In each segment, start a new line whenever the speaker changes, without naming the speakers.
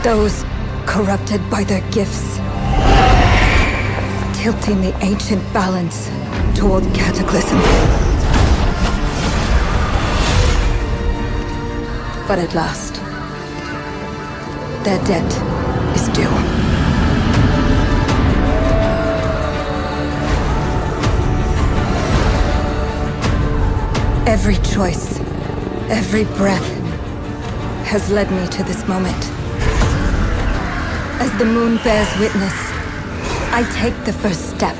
Those corrupted by their gifts, tilting the ancient balance toward cataclysm. But at last, their debt is due. Every choice, every breath has led me to this moment. As the moon bears witness, I take the first step.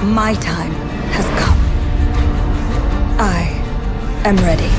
My time has come. I am ready.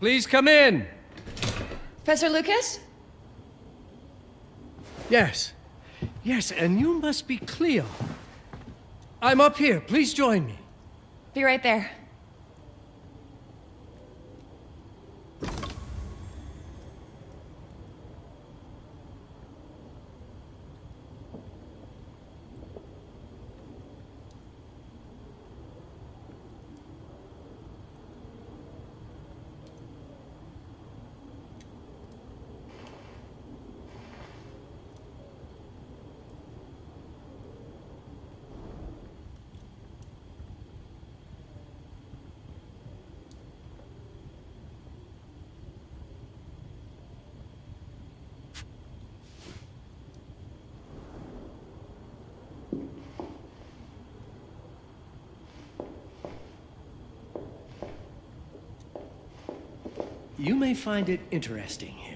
Please come in.
Professor Lucas?
Yes. Yes, and you must be Cleo. I'm up here. Please join me.
Be right there.
You may find it interesting here.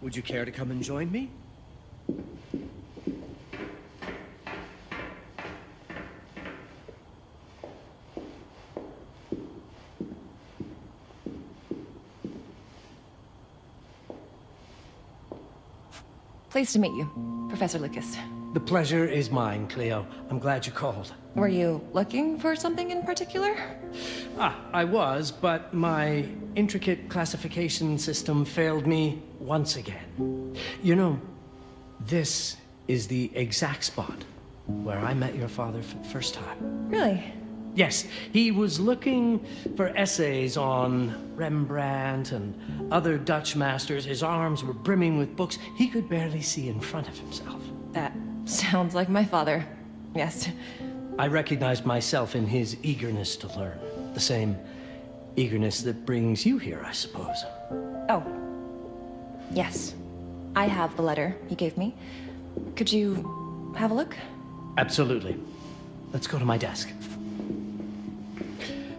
Would you care to come and join me?
Pleased to meet you, Professor Lucas.
The pleasure is mine, Cleo. I'm glad you called.
Were you looking for something in particular?
I was, but my intricate classification system failed me once again. You know, this is the exact spot where I met your father for the first time.
Really?
Yes, he was looking for essays on Rembrandt and other Dutch masters. His arms were brimming with books. He could barely see in front of himself.
That sounds like my father. Yes.
I recognized myself in his eagerness to learn. The same eagerness that brings you here, I suppose.
Oh. Yes. I have the letter he gave me. Could you have a look?
Absolutely. Let's go to my desk.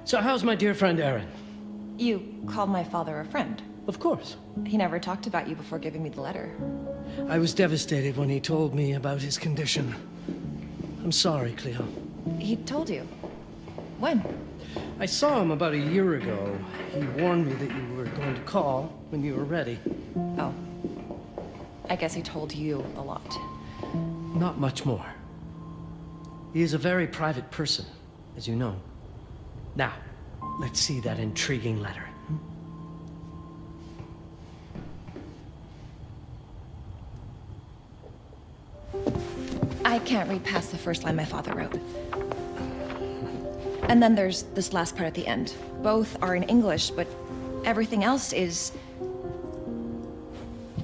So how's my dear friend Aaron?
You called my father a friend.
Of course.
He never talked about you before giving me the letter.
I was devastated when he told me about his condition. I'm sorry, Cleo.
He told you. When?
I saw him about a year ago. He warned me that you were going to call when you were ready.
Oh. I guess he told you a lot.
Not much more. He is a very private person, as you know. Now, let's see that intriguing letter.
I can't read past the first line my father wrote. And then there's this last part at the end. Both are in English, but everything else is...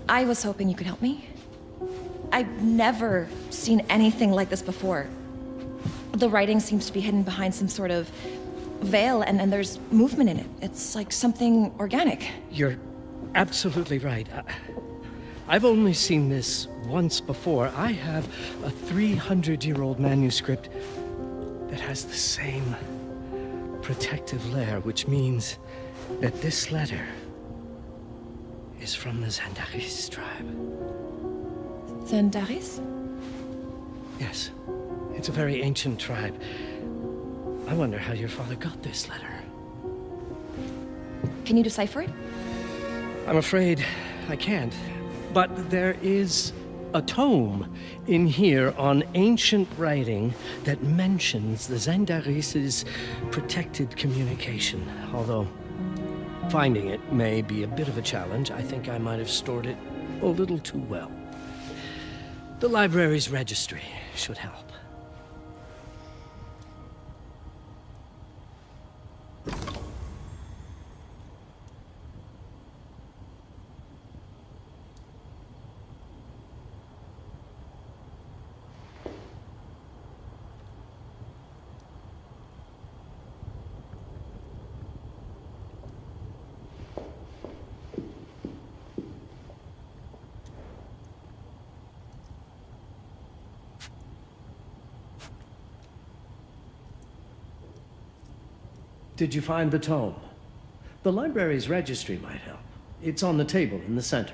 I was hoping you could help me. I've never seen anything like this before. The writing seems to be hidden behind some sort of veil, and there's movement in it. It's like something organic.
You're absolutely right. I've only seen this once before. I have a 300-year-old manuscript that has the same protective layer, which means that this letter is from the Zandaris tribe.
Zandaris?
Yes. It's a very ancient tribe. I wonder how your father got this letter.
Can you decipher it?
I'm afraid I can't. But there is a tome in here on ancient writing that mentions the Zandaris' protected communication. Although finding it may be a bit of a challenge. I think I might have stored it a little too well. The library's registry should help. Did you find the tome? The library's registry might help. It's on the table in the center.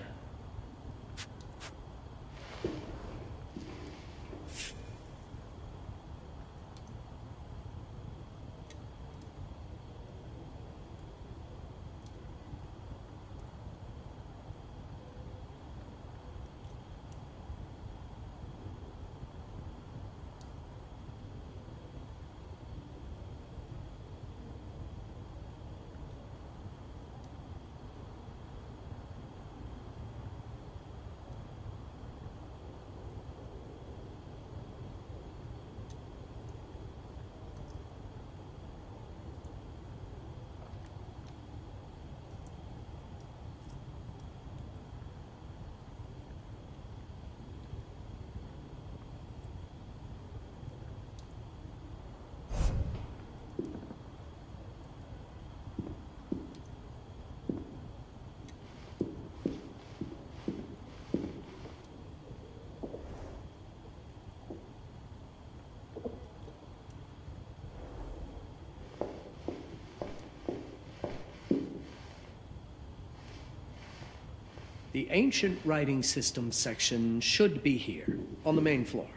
The Ancient Writing System section should be here, on the main floor.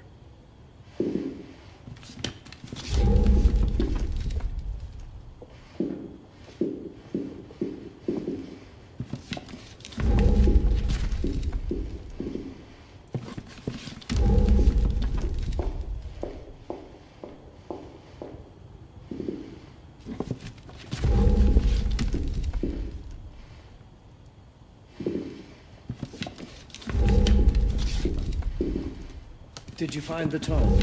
Did you find the tome?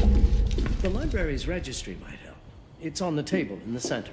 The library's registry might help. It's on the table in the center.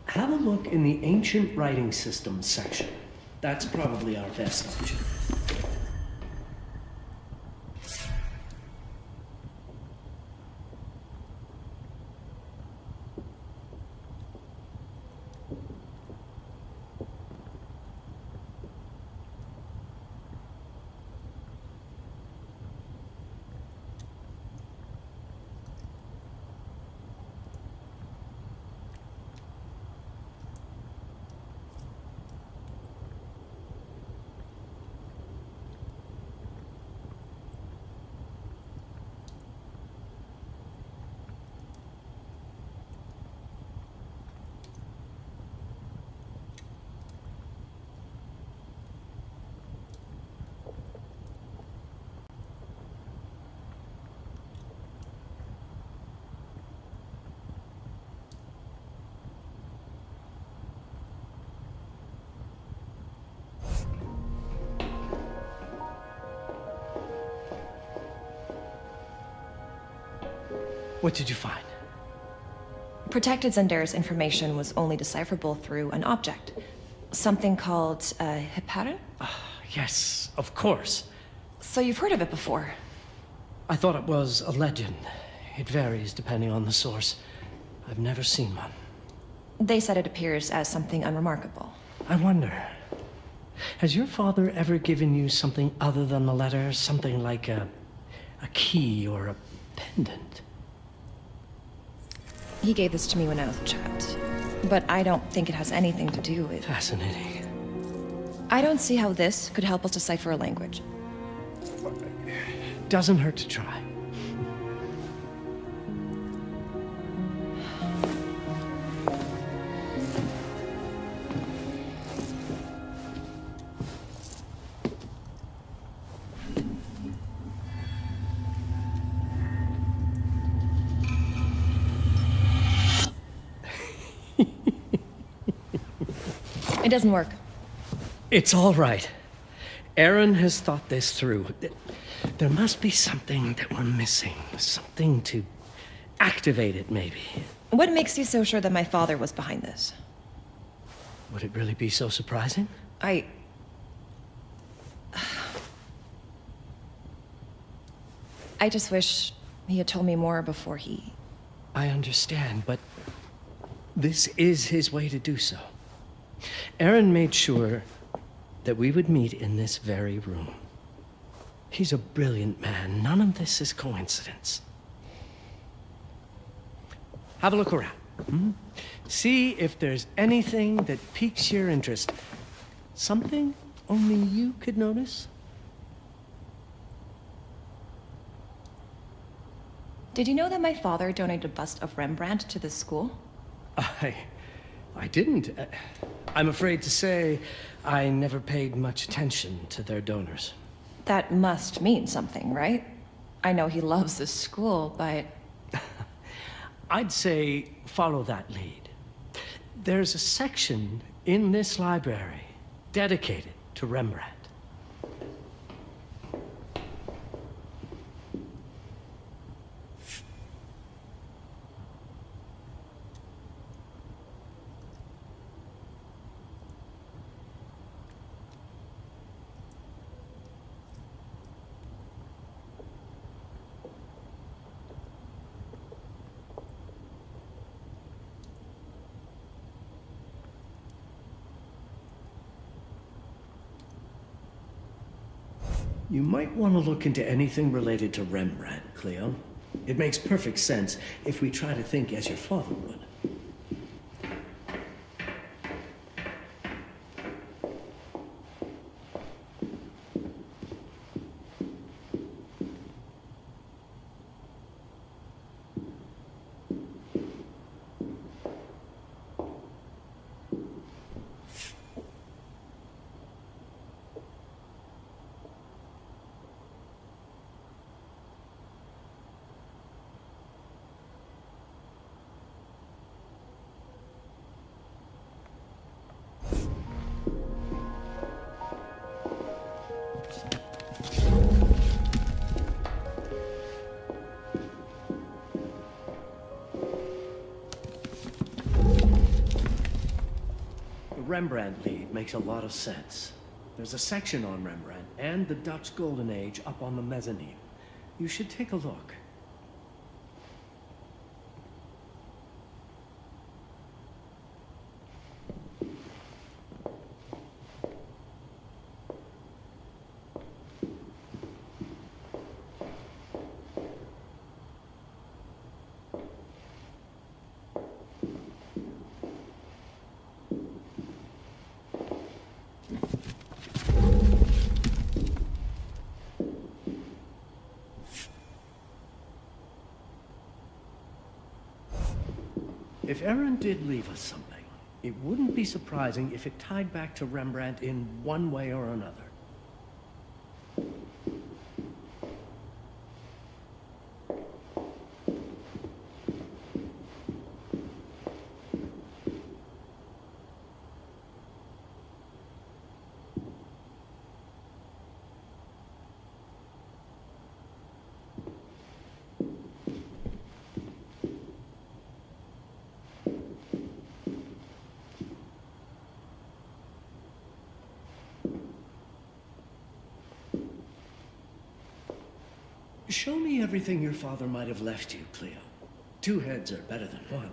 Have a look in the Ancient Writing System section. That's probably our best option. What did you find?
Protected Zendara's information was only decipherable through an object. Something called a Heparin?
Yes, of course.
So you've heard of it before?
I thought it was a legend. It varies depending on the source. I've never seen one.
They said it appears as something unremarkable.
I wonder, has your father ever given you something other than the letter? Something like a key or a pendant?
He gave this to me when I was a child. But I don't think it has anything to do with...
Fascinating.
I don't see how this could help us decipher a language.
Doesn't hurt to try.
It doesn't work.
It's all right. Aaron has thought this through. There must be something that we're missing. Something to activate it, maybe.
What makes you so sure that my father was behind this?
Would it really be so surprising?
I just wish he had told me more before he...
I understand, but this is his way to do so. Aaron made sure that we would meet in this very room. He's a brilliant man. None of this is coincidence. Have a look around. See if there's anything that piques your interest. Something only you could notice?
Did you know that my father donated a bust of Rembrandt to this school?
I didn't. I'm afraid to say I never paid much attention to their donors.
That must mean something, right? I know he loves this school, but...
I'd say follow that lead. There's a section in this library dedicated to Rembrandt. You might want to look into anything related to Rembrandt, Cleo. It makes perfect sense if we try to think as your father would. Rembrandt lead makes a lot of sense. There's a section on Rembrandt and the Dutch Golden Age up on the mezzanine. You should take a look. If Aaron did leave us something, it wouldn't be surprising if it tied back to Rembrandt in one way or another. Show me everything your father might have left you, Cleo. Two heads are better than one.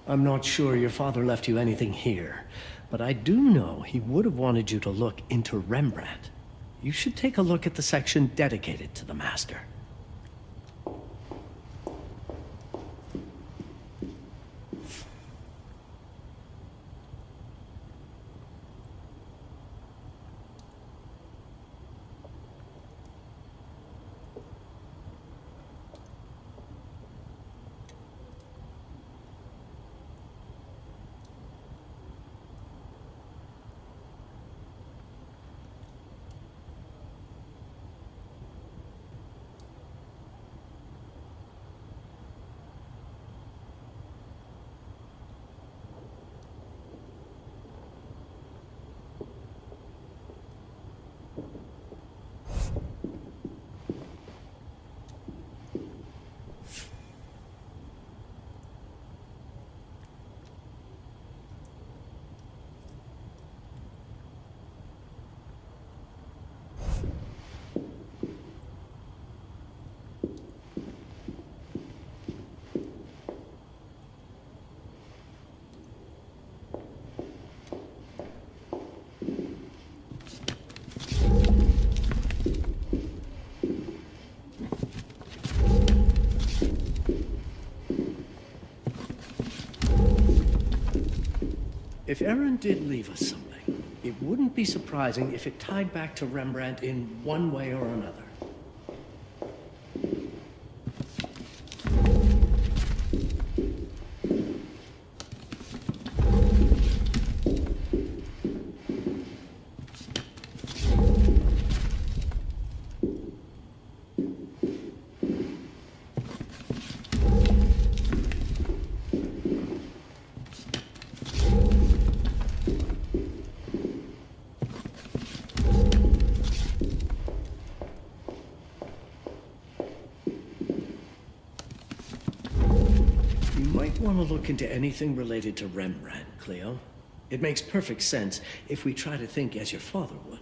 I'm not sure your father left you anything here, but I do know he would have wanted you to look into Rembrandt. You should take a look at the section dedicated to the master. If Aaron did leave us something, it wouldn't be surprising if it tied back to Rembrandt in one way or another. Want to look into anything related to Rembrandt, Cleo. It makes perfect sense if we try to think as your father would.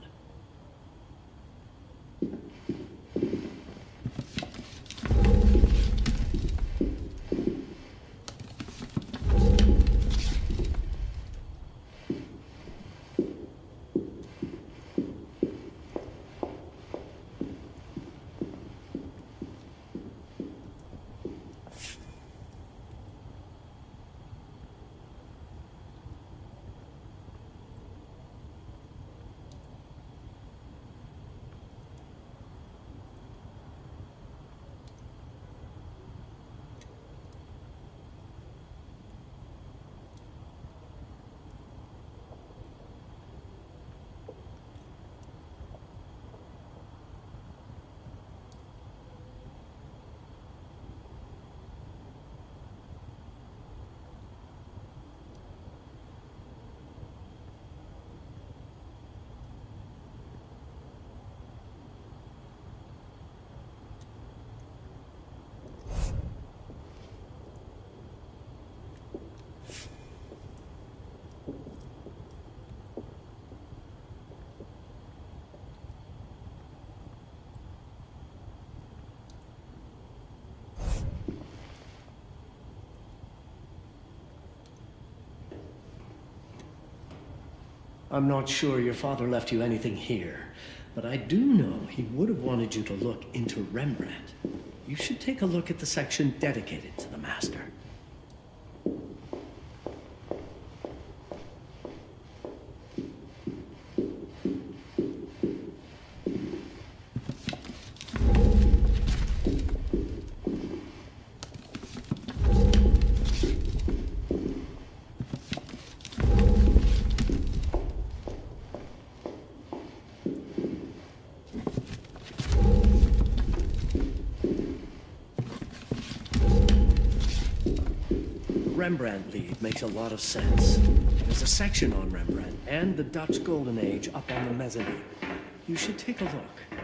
I'm not sure your father left you anything here, but I do know he would have wanted you to look into Rembrandt. You should take a look at the section dedicated to the master. Rembrandt lead makes a lot of sense. There's a section on Rembrandt and the Dutch Golden Age up on the mezzanine. You should take a look.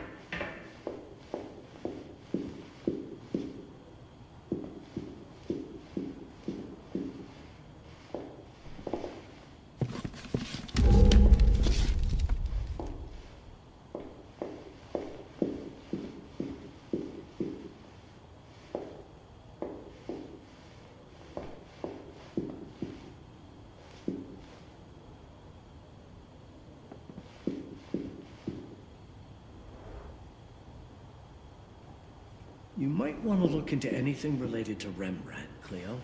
You might want to look into anything related to Rembrandt, Cleo.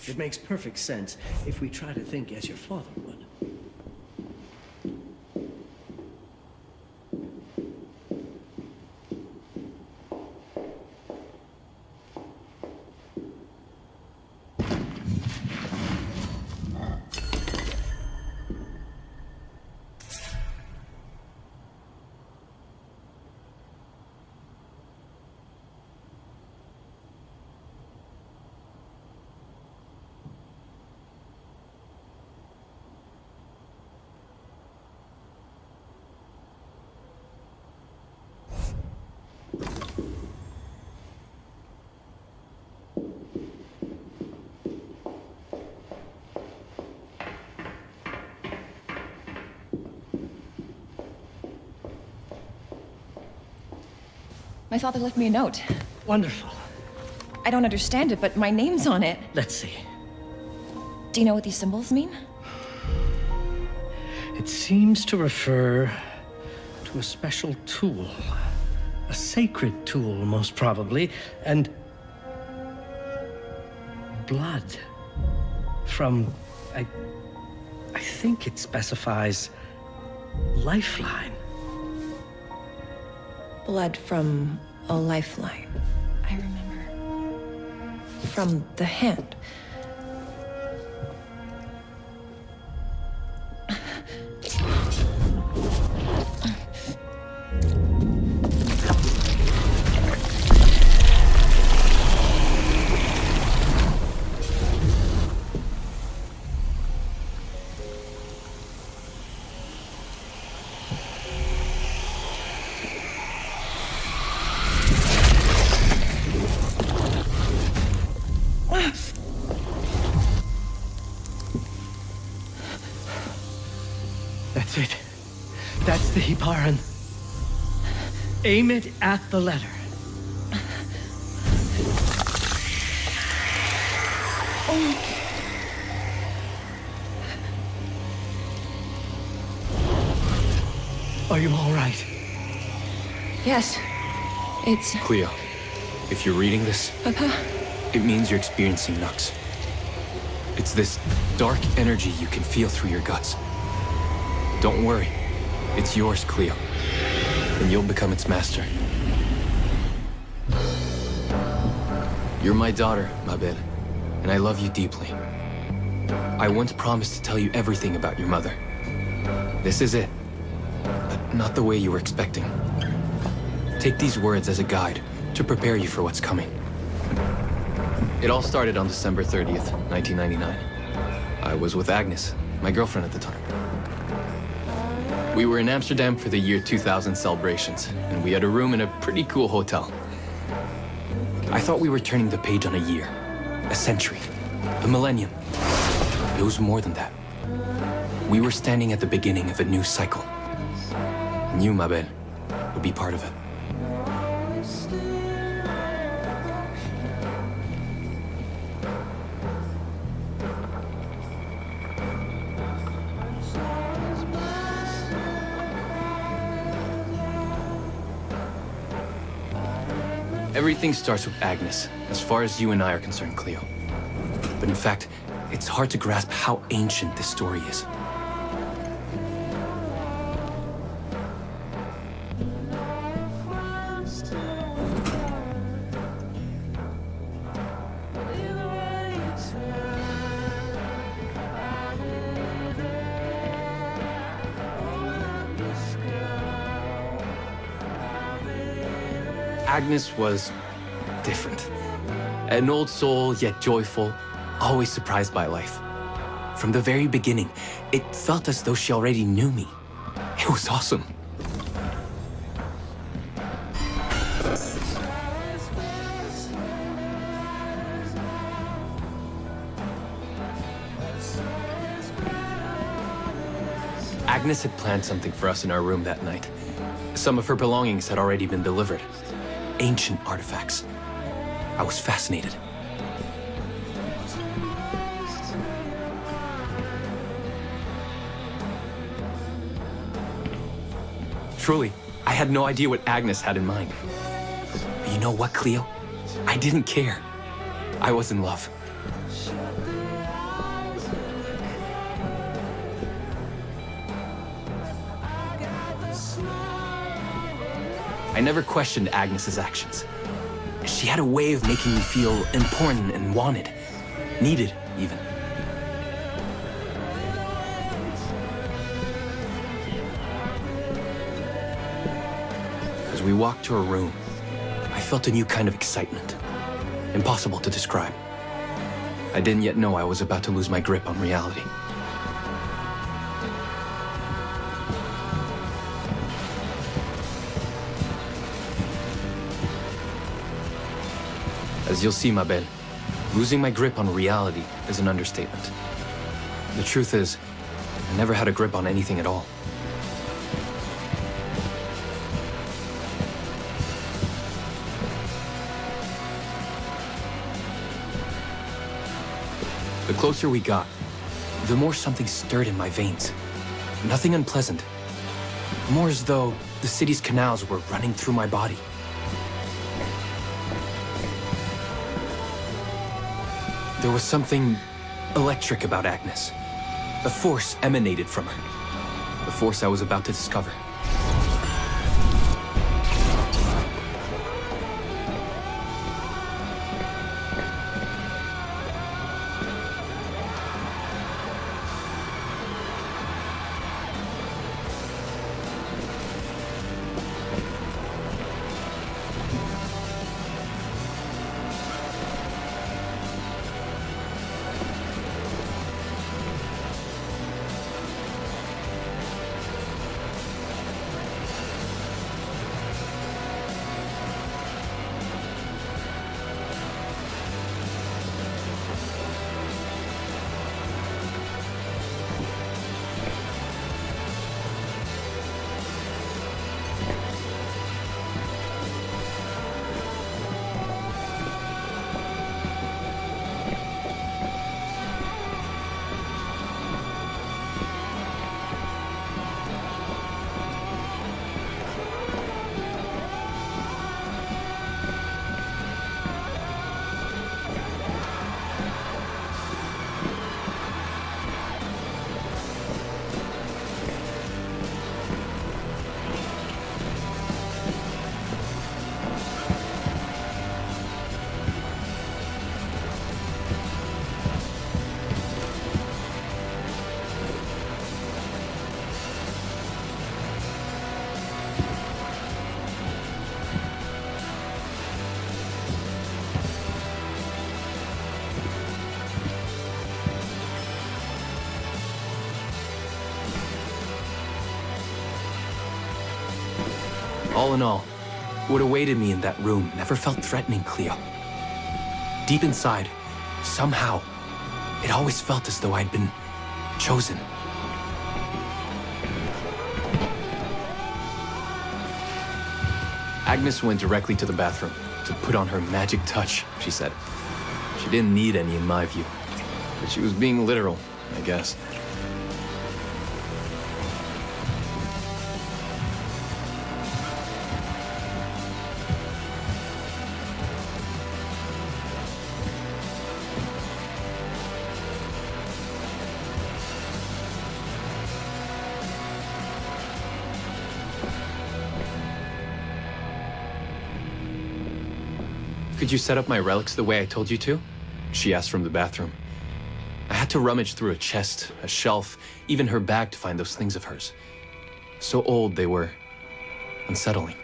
It makes perfect sense if we try to think as your father would.
My father left me a note.
Wonderful.
I don't understand it, but my name's on it.
Let's see.
Do you know what these symbols mean?
It seems to refer to a special tool. A sacred tool, most probably, and blood from, I think it specifies lifeline.
Blood from a lifeline. I remember. From the hand.
That's it. That's the Hiparan. Aim it at the letter. Are you all right?
Yes. It's...
Cleo, if you're reading this,
Papa?
it means you're experiencing Nux. It's this dark energy you can feel through your guts. Don't worry. It's yours, Cleo. And you'll become its master. You're my daughter, Mabel, and I love you deeply. I once promised to tell you everything about your mother. This is it. But not the way you were expecting. Take these words as a guide to prepare you for what's coming. It all started on December 30th, 1999. I was with Agnes, my girlfriend at the time. We were in Amsterdam for the year 2000 celebrations, and we had a room in a pretty cool hotel. I thought we were turning the page on a year, a century, a millennium. It was more than that. We were standing at the beginning of a new cycle. And you, Mabel, would be part of it. Everything starts with Agnes, as far as you and I are concerned, Cleo. But in fact, it's hard to grasp how ancient this story is. Agnes was different. An old soul, yet joyful, always surprised by life. From the very beginning, it felt as though she already knew me. It was awesome. Agnes had planned something for us in our room that night. Some of her belongings had already been delivered. Ancient artifacts. I was fascinated. Truly, I had no idea what Agnes had in mind. But you know what, Cleo? I didn't care. I was in love. I never questioned Agnes's actions. She had a way of making me feel important and wanted. Needed, even. As we walked to her room, I felt a new kind of excitement. Impossible to describe. I didn't yet know I was about to lose my grip on reality. As you'll see, Mabel, losing my grip on reality is an understatement. The truth is, I never had a grip on anything at all. The closer we got, the more something stirred in my veins. Nothing unpleasant. More as though the city's canals were running through my body. There was something electric about Agnes. A force emanated from her. The force I was about to discover. All in all, what awaited me in that room never felt threatening, Cleo. Deep inside, somehow, it always felt as though I'd been chosen. Agnes went directly to the bathroom to put on her magic touch, she said. She didn't need any in my view, but she was being literal, I guess. Could you set up my relics the way I told you to? She asked from the bathroom. I had to rummage through a chest, a shelf, even her bag to find those things of hers. So old they were unsettling.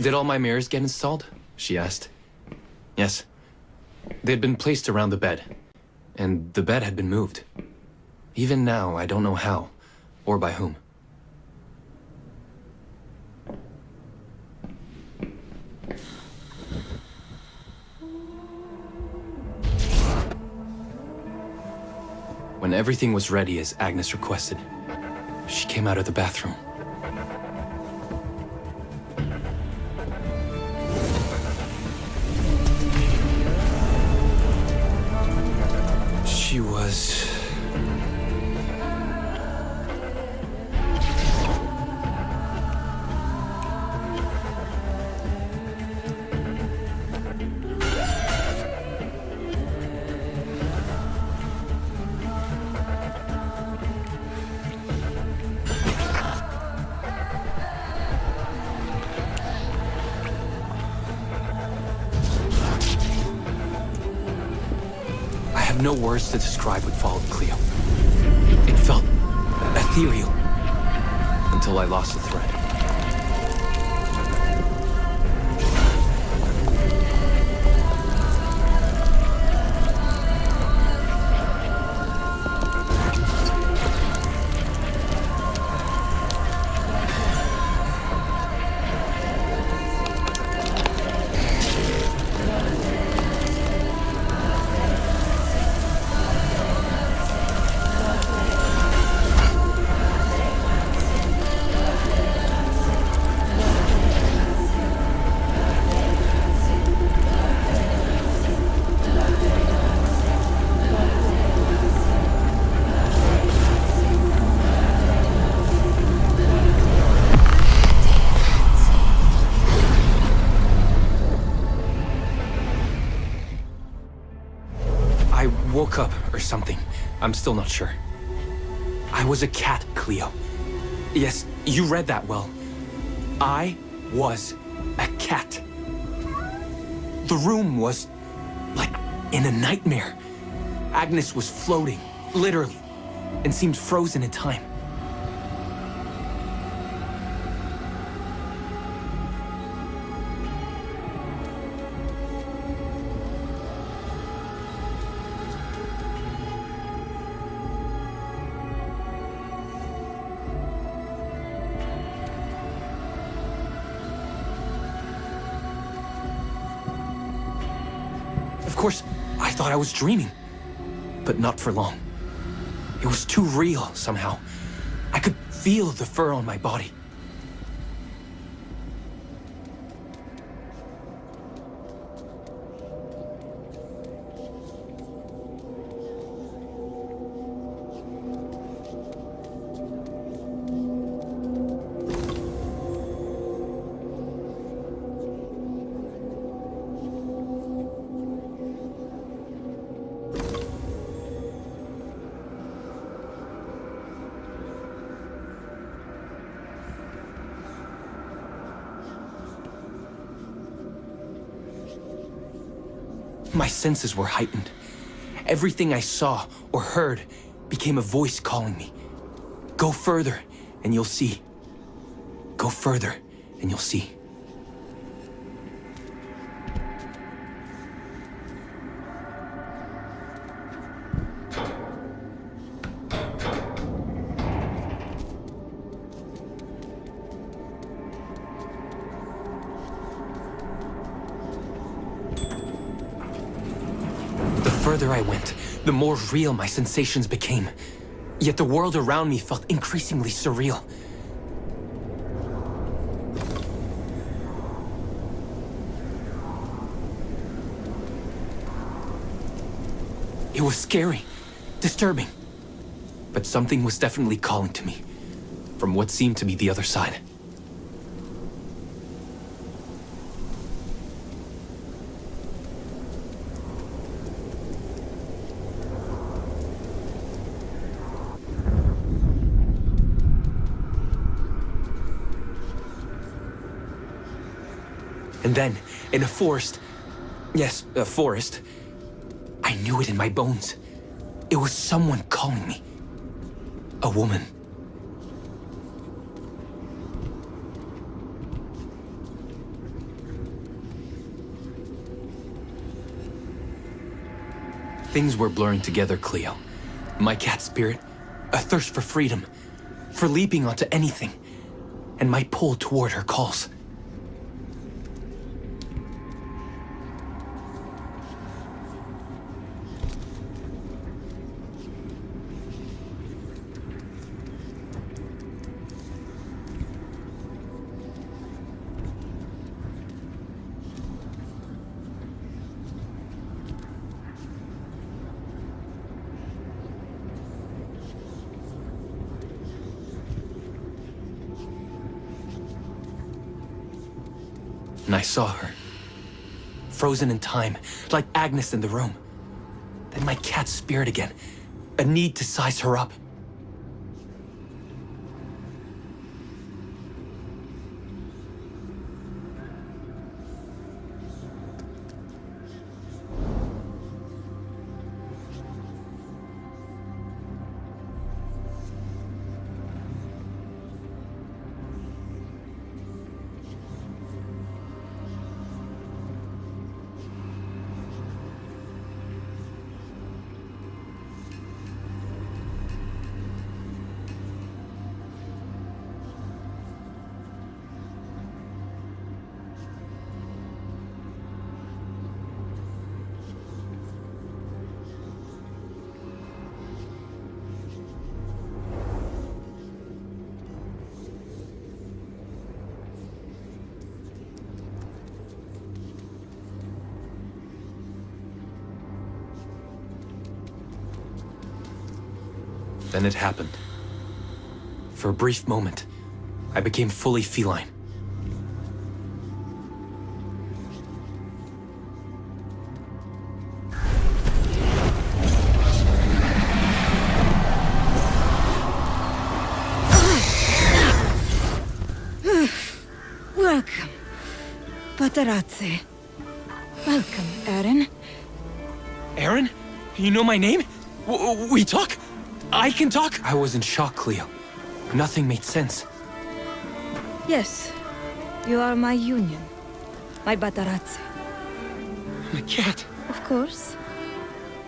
Did all my mirrors get installed? She asked. Yes. They'd been placed around the bed, and the bed had been moved. Even now, I don't know how, or by whom. When everything was ready as Agnes requested, she came out of the bathroom. She was... have no words to describe what followed, Cleo. It felt ethereal until I lost the thread. I woke up or something. I'm still not sure. I was a cat, Cleo. Yes, you read that well. I was a cat. The room was like in a nightmare. Agnes was floating, literally, and seemed frozen in time. Of course, I thought I was dreaming, but not for long. It was too real somehow. I could feel the fur on my body. My senses were heightened. Everything I saw or heard became a voice calling me. Go further, and you'll see. Go further, and you'll see. The further I went, the more real my sensations became. Yet the world around me felt increasingly surreal. It was scary, disturbing. But something was definitely calling to me, from what seemed to be the other side. And then, in a forest, yes, a forest, I knew it in my bones. It was someone calling me. A woman. Things were blurring together, Cleo. My cat spirit, a thirst for freedom, for leaping onto anything, and my pull toward her calls. And I saw her, frozen in time, like Agnes in the room. Then my cat's spirit again, a need to size her up. Then it happened. For a brief moment, I became fully feline.
Welcome, Patarazzi. Welcome, Eren.
Eren? You know my name? We talk? I can talk? I was in shock, Cleo. Nothing made sense.
Yes, you are my union. My Patarazzi.
I can't.
Of course.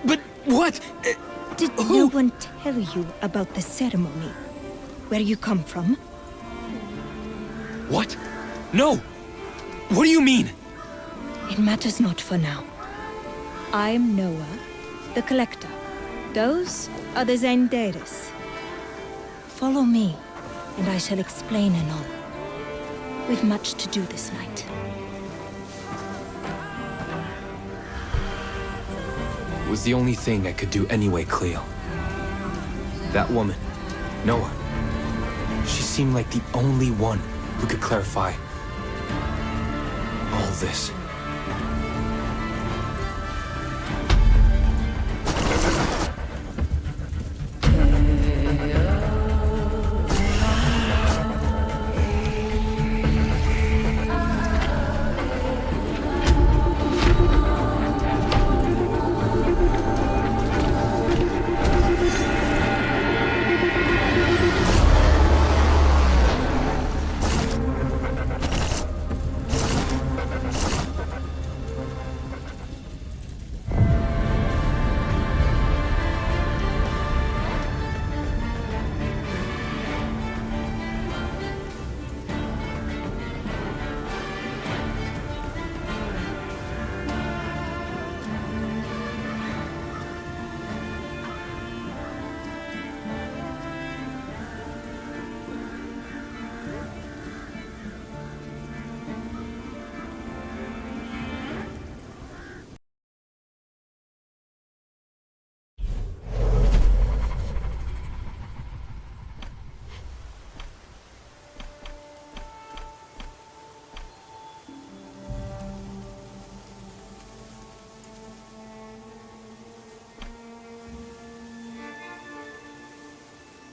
But what?
Did no one tell you about the ceremony? Where you come from?
What? No! What do you mean?
It matters not for now. I'm Noah, the Collector. Those are the Zendaris. Follow me, and I shall explain and all. We've much to do this night.
It was the only thing I could do anyway, Cleo. That woman, Noah, she seemed like the only one who could clarify all this.